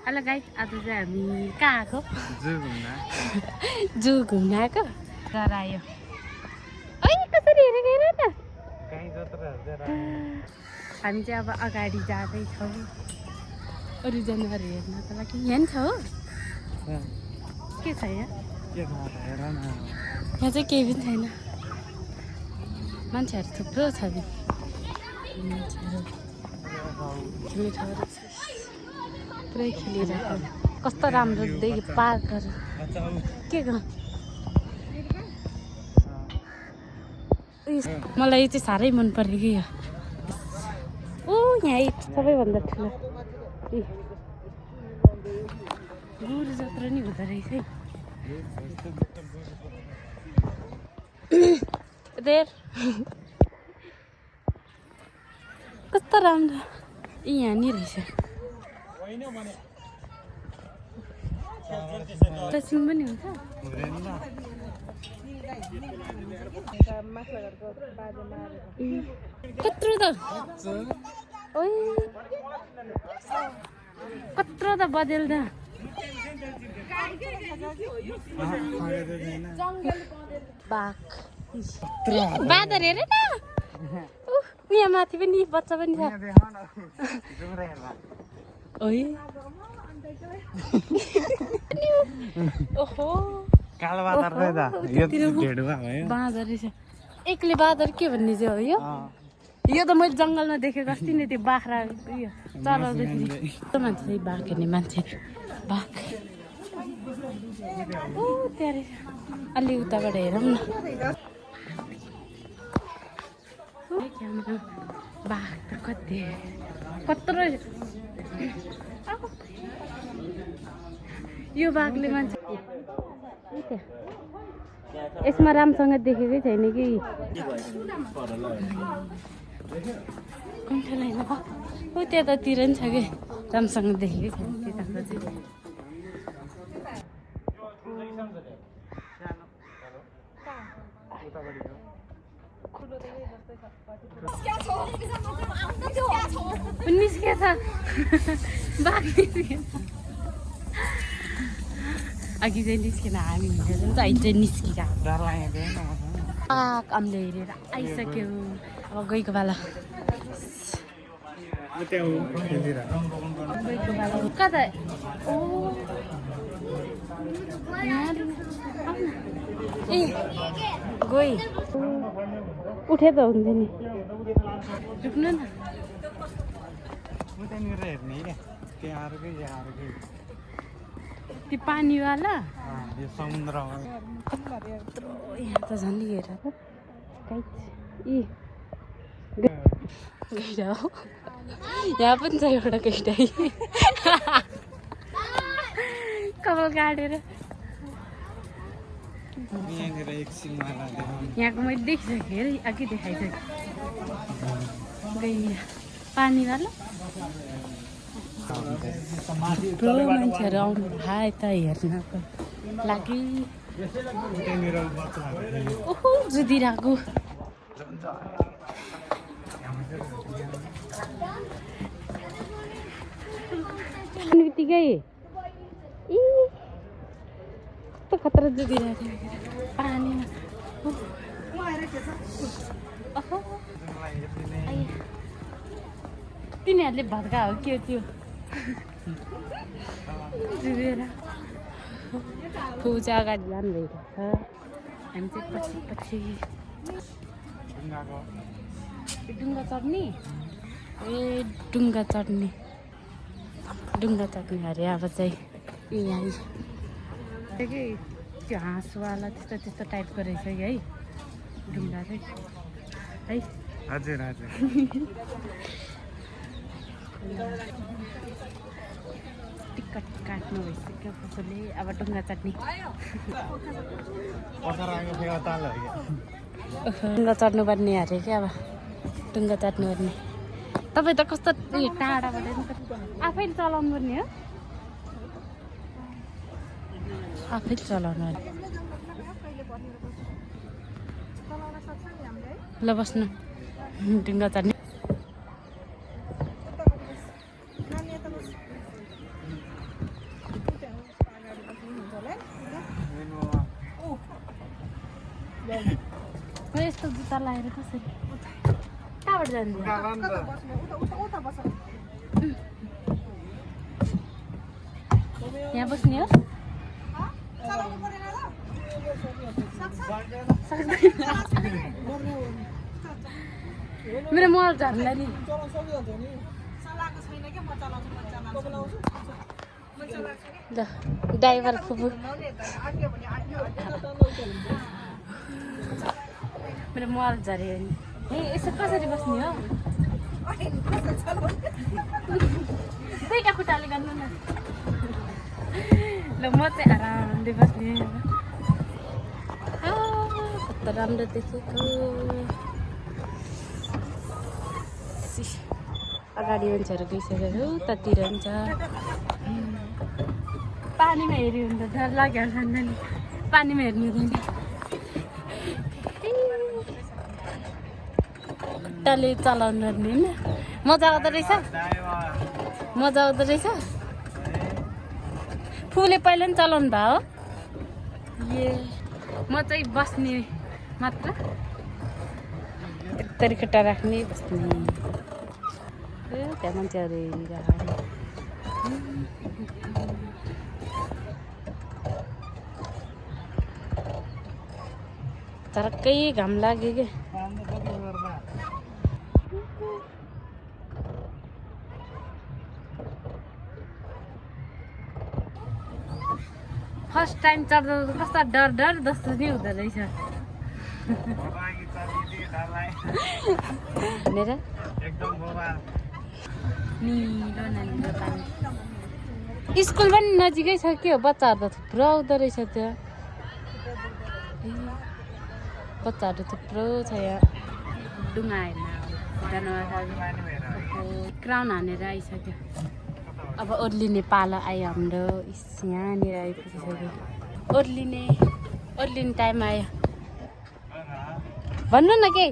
Hello guys, आज चाहिँ हामी कहाँ आएको? जू घुम्न आएको घर आयो। कसरी हेरेको हेर न। हामी चाहिँ अब अगाडि जाँदैछौँ अरू जनावरहरू हेर्नको लागि। यहाँ नि छ हो के छ यहाँ? यहाँ चाहिँ केही पनि छैन, मान्छेहरू थुप्रो छ नि। मान्छेहरू पुरै खेलिरहेको कस्तो राम्रो देखि पार्कहरू के गर्नु। मलाई यो चाहिँ साह्रै मन पर्यो कि यो। यहाँ सबैभन्दा ठुलो गोरु जत्रा नि हुँदो रहेछ है। कस्तो राम्रो यहाँ नि रहेछ। ट्रेसिङ पनि हुन्छ। कत्रो त कत्रो त बदेल त बाघ बाँदर हेर न। यहाँ माथि पनि बच्चा पनि छ। ओहो कालो बाँदर बाँदर रहेछ। एक्लै बाँदर के भन्ने चाहिँ हो यो? यो त मैले जङ्गलमा देखेको अस्ति नै त्यो बाख्रा उयो चलाउँदाखेरि। मान्छे चाहिँ बाघ हेर्ने मान्छे बाघ त्यहाँ रहेछ। अलि उताबाट हेरौँ न। बाघ त कति कत्रो यो बाघले मान्छे यसमा राम्रोसँग देखेकै छैन कि त्यतातिर नि छ कि राम्रोसँग देखेकै छैन त्यताको चाहिँ। निस्केछ बाघ निस्केछ। अघि चाहिँ निस्केन हामी हिँडेर चाहिँ अहिले चाहिँ निस्किन्छ। हामीले हेरेर आइसक्यो। अब गएको बेला कता ए गई उठे त हुन्थ्यो नि। रुक्नु न। त्यो पानीवाला समुद्र यहाँ त झन् हेर त गैडा हो। यहाँ पनि छ एउटा गैडा कपाल काटेर। यहाँको मैले देखिसकेँ अरे अघि देखाइसकेँ गैडा पानीवाला। थुप्रो मान्छेहरू आउनु भयो यता हेर्नको लागि। ओहो जुदिरहेको बित्तिकै कस्तो खतरा जुदिरहेको थियो पानीमा। तिनीहरूले भत्का हो के त्यो जुदेर पूजा अगाडि जानु भइरहेको छ। हामी चाहिँ पछि पछि डुङ्गा चढ्ने डुङ्गा चढ्ने अरे अब चाहिँ यहाँ कि त्यो हाँसवाला त्यस्तो टाइपको रहेछ कि है डुङ्गा चाहिँ है। हजुर हजुर टिकट काट्नु भइसक्यो कसैले। अब डुङ्गा चढ्ने डुङ्गा चढ्नुपर्ने अरे क्या। अब डुङ्गा चढ्नुपर्ने। तपाईँ त कस्तो टाढाबाट आफैले चलाउनु पर्ने हो। आफैले चलाउनु ल बस्नु ढुङ्गा चढ्ने। यस्तो जुत्ता लगाएर कसरी कहाँबाट जाने यहाँ बस्ने हो मेरो मोबाइल झर्ला नि ड्राइभर फुपू मेरो मोबाइल झऱ्यो नि ए यसो कसरी बस्ने हो दुईटा खुट्टाले गर्नु न ल म चाहिँ आरामले बस्ने कस्तो राम्रो देखेको अगाडि मान्छेहरू गइसकेको उतातिर हुन्छ पानीमा हेऱ्यो भने त डर लागिहाल्छ नि पानीमा हेर्नु हुँदैन खुट्टाले चलाउनु पर्ने होइन मजा आउँदो रहेछ मजा आउँदो रहेछ फुले पहिला पनि चलाउनु भयो ए म चाहिँ बस्ने मात्र यत्तरी खुट्टा राख्ने बस्ने ए त्यहाँ मान्छेहरू हेरिरहेको झर्कै घाम लाग्यो क्या फर्स्ट टाइम चढ्दा कस्तो डर डर जस्तो नि हुँदो रहेछ भनेर निलो नानीको पानी स्कुल पनि नजिकै छ के हो बच्चाहरू त थुप्रो आउँदो रहेछ त्यो बच्चाहरू थुप्रो छ यहाँ डुङ्गा हेर्न क्राउन हानेर आइसक्यो अब ओर्लिने पालो आयो हाम्रो यहाँनिर आइपुगिसक्यो ओर्लिने टाइम आयो भन्नु न के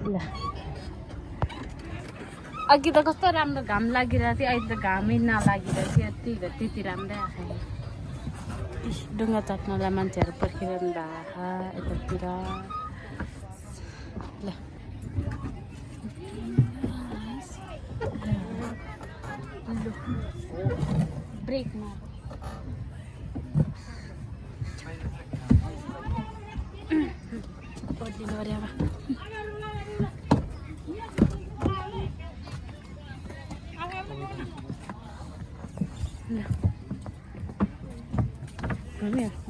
ल अघि त कस्तो राम्रो घाम लागिरहेको थियो अहिले त घामै नलागिरहेको थियो त्यति राम्रै आएको डुङ्गा चट्नलाई मान्छेहरू पर्खिरहनु भएको यतातिर ल ब्रेक मार ओर्लिनु पर्यो अब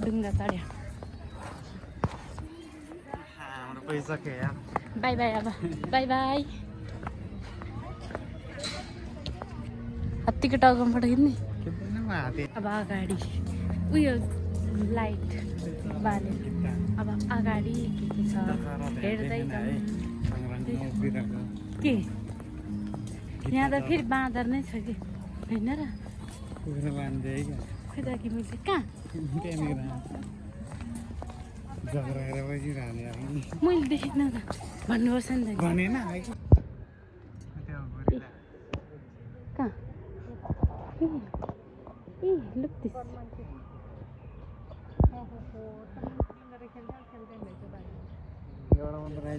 डुङ्गा चढ्यो बाई बाई अब बाई बाई हात्तीको टाउकोमा फोटो खिच्ने अब अगाडि उयो लाइट बालेर अब अगाडि के छ हेर्दै के यहाँ त फेरि बाँदर नै छ कि होइन र खोइ त कि मैले कहाँ मैले देखेन त भन्नुपर्छ नि त कहाँ ए लुक दिस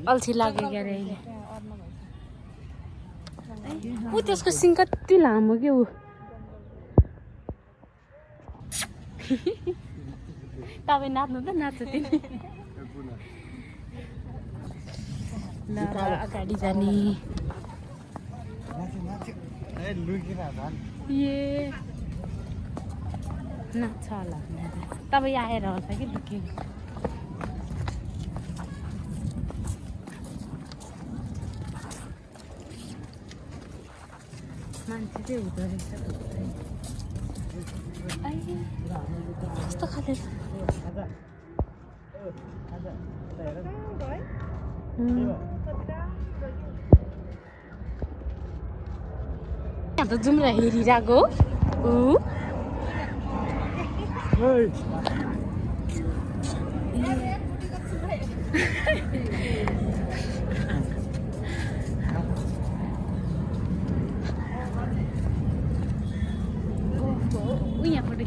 अल्छी लाग्यो क्या अरे अहिले ऊ त्यसको सिङ कति लामो के ऊ तपाईँ नाच्नु त नाच्छ तिमी ल अगाडि जाने ए नाच्छ होला तपाईँ आएर होला कि लुक्यो मान्छे चाहिँ हुँदो रहेछ कस्तो खाले यहाँ त जुम्रा हेरिरहेको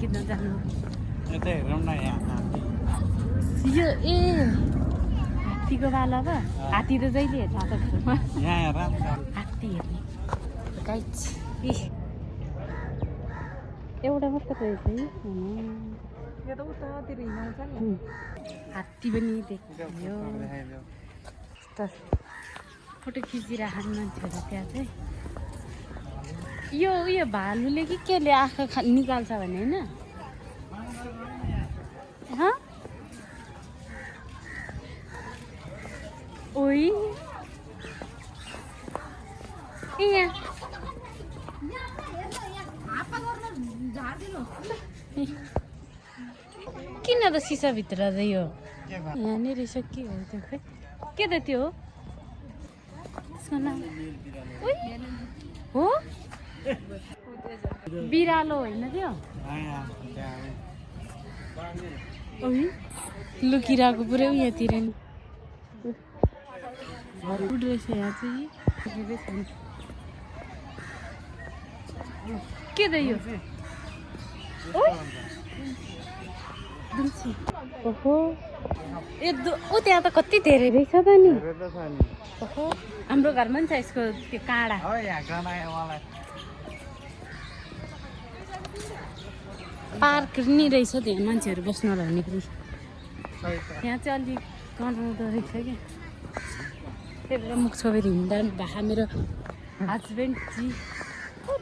किन्न जानु यतै हेरौँ न यहाँ यो ए हात्तीको बाला पो हात्ती त जहिले हेर्छ त घरमा यहाँ हेर हात्ती हेर्ने गाइस एउटा मात्र रहेछ है यो त उतातिर हिँडाउँछ नि हात्ती पनि देखियो फोटो खिचिराख्नु मान्छेहरू त्यहाँ चाहिँ यो उयो भालुले कि केले आँखा निकाल्छ भने होइन ओइ यहाँ किन त सिसाभित्र त यो यहाँनिर रहेछ के हो त्यो खै के त त्यो हो त्यसको नाम हो बिरालो होइन त्यो लुकिरहेको पुरै उयोतिर नि उड रहेछ यहाँ चाहिँ के त यो ओहो ए ऊ त्यहाँ त कति धेरै रहेछ त नि ओहो हाम्रो घरमा नि छ यसको त्यो काँडा पार्क नि रहेछ त्यहाँ मान्छेहरू बस्न लाउने पनि यहाँ चाहिँ अलिक गनाउँदो रहेछ क्या त्यही भएर मुख छोपेर हिँड्दा भए मेरो हस्बेन्ड जी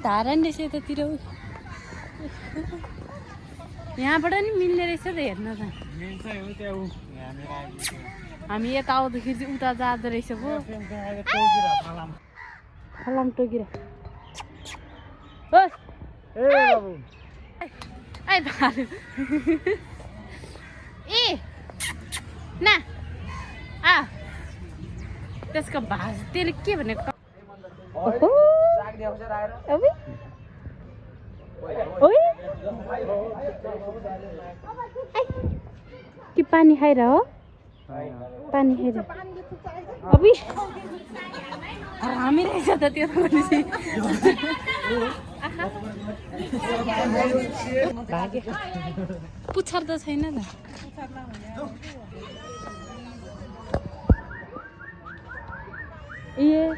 धारा नि रहेछ यतातिर यहाँबाट नि मिल्ने रहेछ त हेर्न त हामी यता आउँदाखेरि चाहिँ उता जाँदो रहेछ पो फलाम टोकिरा ए भालु ए ना आ त्यसको भाज त्यसले के भनेको कि पानी खाएर हो पानी खाएर अबि हामी रहेछ त त्यो पुच्छर त छैन त ए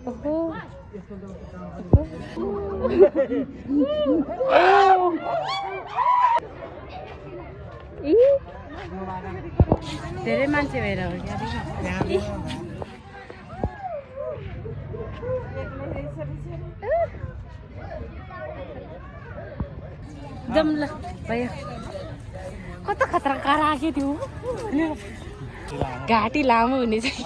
ओहो धेरै मान्छे भएर हो क्या जम्ला भयो कता खतरा राख्यो त्यो घाँटी लामो हुने चाहिँ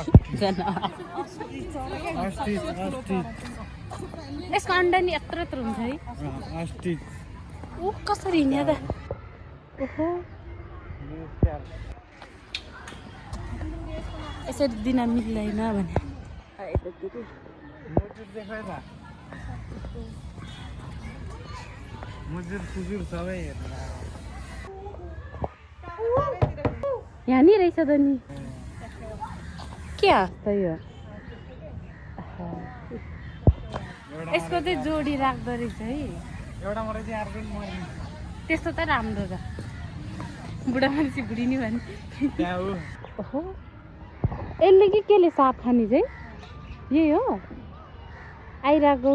यसको अन्डा नि यत्रो यत्रो हुन्छ है ऊ कसरी हिँड्यो त ओहो यसरी दिन मिल्दैन भने यहाँ नि रहेछ त नि के हस्ता यो यसको चाहिँ जोडी राख्दो रहेछ है त्यस्तो त राम्रो त बुढा मान्छे बुढी नि भने ओहो यसले कि केले साप खाने चाहिँ यही हो आइरहेको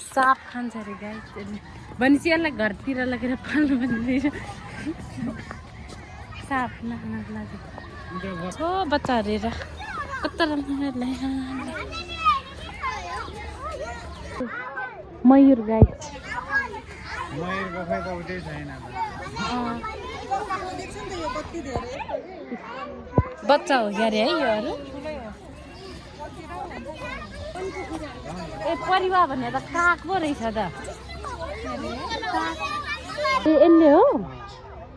साप खान्छ अरे गाई भनेपछि यसलाई घरतिर लगेर पाल्नु पर्ने रहेछ साप नखानको लागि हो बच्चा हेरेर कता राम्रो मयूर गाई बच्चा हो क्या अरे है योहरू ए परिवार भने त काग पो रहेछ त ए यसले हो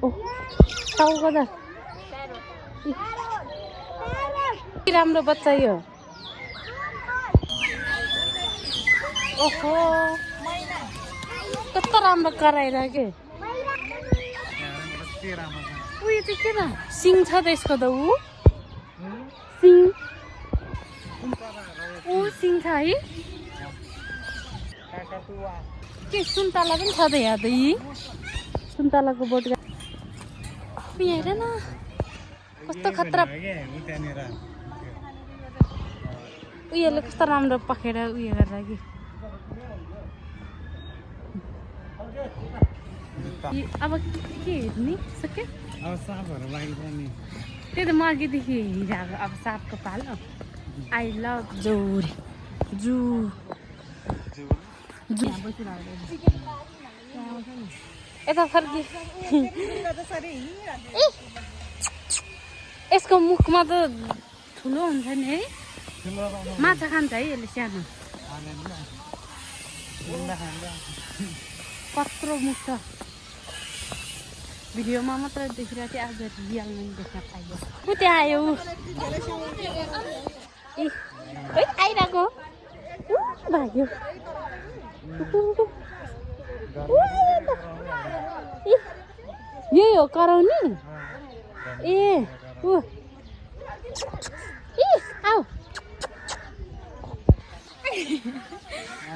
ओह टाउको त के राम्रो बच्चा यो ओहो कस्तो राम्रो कराएर के उयो चाहिँ के त सिङ छ त यसको त ऊ सिङ ऊ सिङ छ है के सुन्तला पनि छ त यहाँ त यी सुन्तलाको बोट हेर न कस्तो खतरा उयोले कस्तो राम्रो पखेर उयो गरेर कि अब के हेर्ने सक्यो अब सापहरू लाग्छ नि त्यही त म अघिदेखि हिँडिरहेको अब सापको पाल आई लभ जौरे जू यता फर्की यसको मुखमा त ठुलो हुन्छ नि है माछा खान्छ है यसले सानो कत्रो मुख छ भिडियोमा मात्र देखिरहेको थिएँ आज रियलमा पनि देख्न पाइयो ऊ त्यहाँ आयो आइरहेको भाग्यो यही हो कराउने ए ऊ आऊ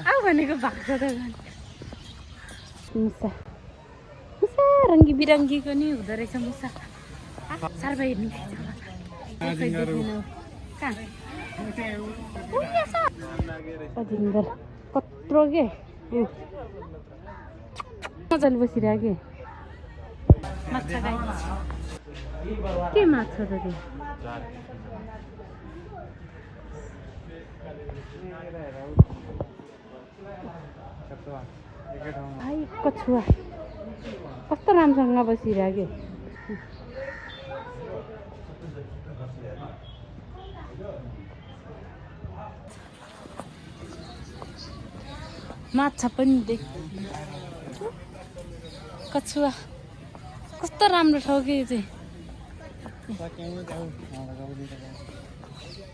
आऊ भनेको भाग्छ त मुसा मुसा रङ्गी बिरङ्गीको नि हुँदो रहेछ मुसा सार्वा हेर्ने कहाँ अजिङ्गर कत्रो के मजाले बसिरहेको के माछा गाई के माछा त त्यो भाइ कछुवा कस्तो राम्रोसँग बसिरहेको माछा पनि देख कछुवा कस्तो राम्रो ठाउँ के चाहिँ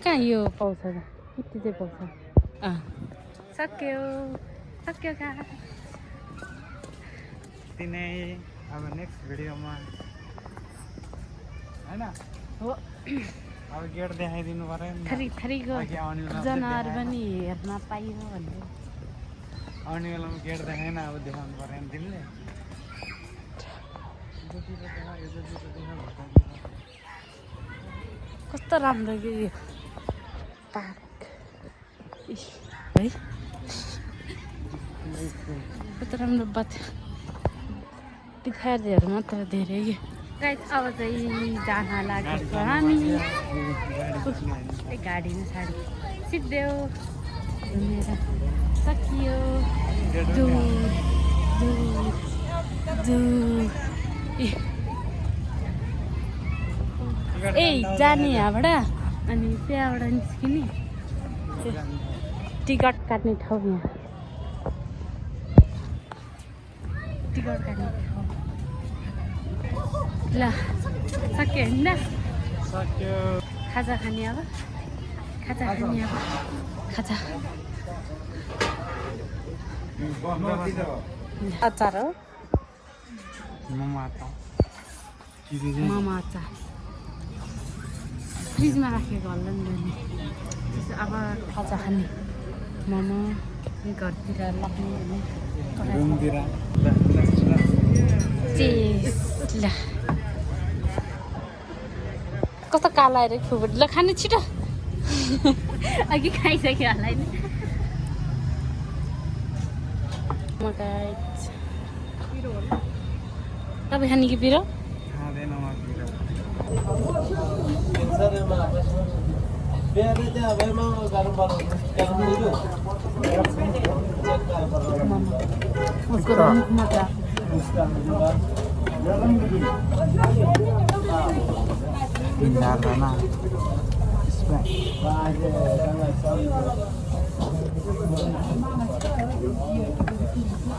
कहाँ यो पाउँछ त यति चाहिँ पाउँछ सक्यो सक्यो कहाँ तिनै अब नेक्स्ट भिडियोमा हैन हो अब गेट देखाइदिनु पर्यो नि थरी थरीको जनावर पनि हेर्न पाइयो भन्ने आउने बेलामा गेट देखाएन अब देखाउनु पर्यो नि तिमीले कस्तो राम्रो कि यो पार्क है कस्तो राम्रो बात पिछाडीहरू मात्र धेरै कि गाइस अब चाहिँ जान लागेको हामी गाडीमा साडी सिद्धेऊ घुमेर सकियो ए जाने यहाँबाट अनि त्यहाँबाट निस्किने टिकट काट्ने ठाउँ यहाँ टिकट काट्ने ठाउँ ल सक्यो होइन सक्यो खाजा खाने अब खाजा खाने अब खाजा अचार हो मोमो अचार फ्रिजमा राखेको होला नि त्यसो अब खाजा खाने मोमो घरतिर लाग्ने ल कस्तो काला आएर खुबट ल खाने छिटो अघि खाइसक्यो होला नि तपाईँ खाने कि पिरो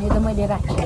यो त मैले राखेँ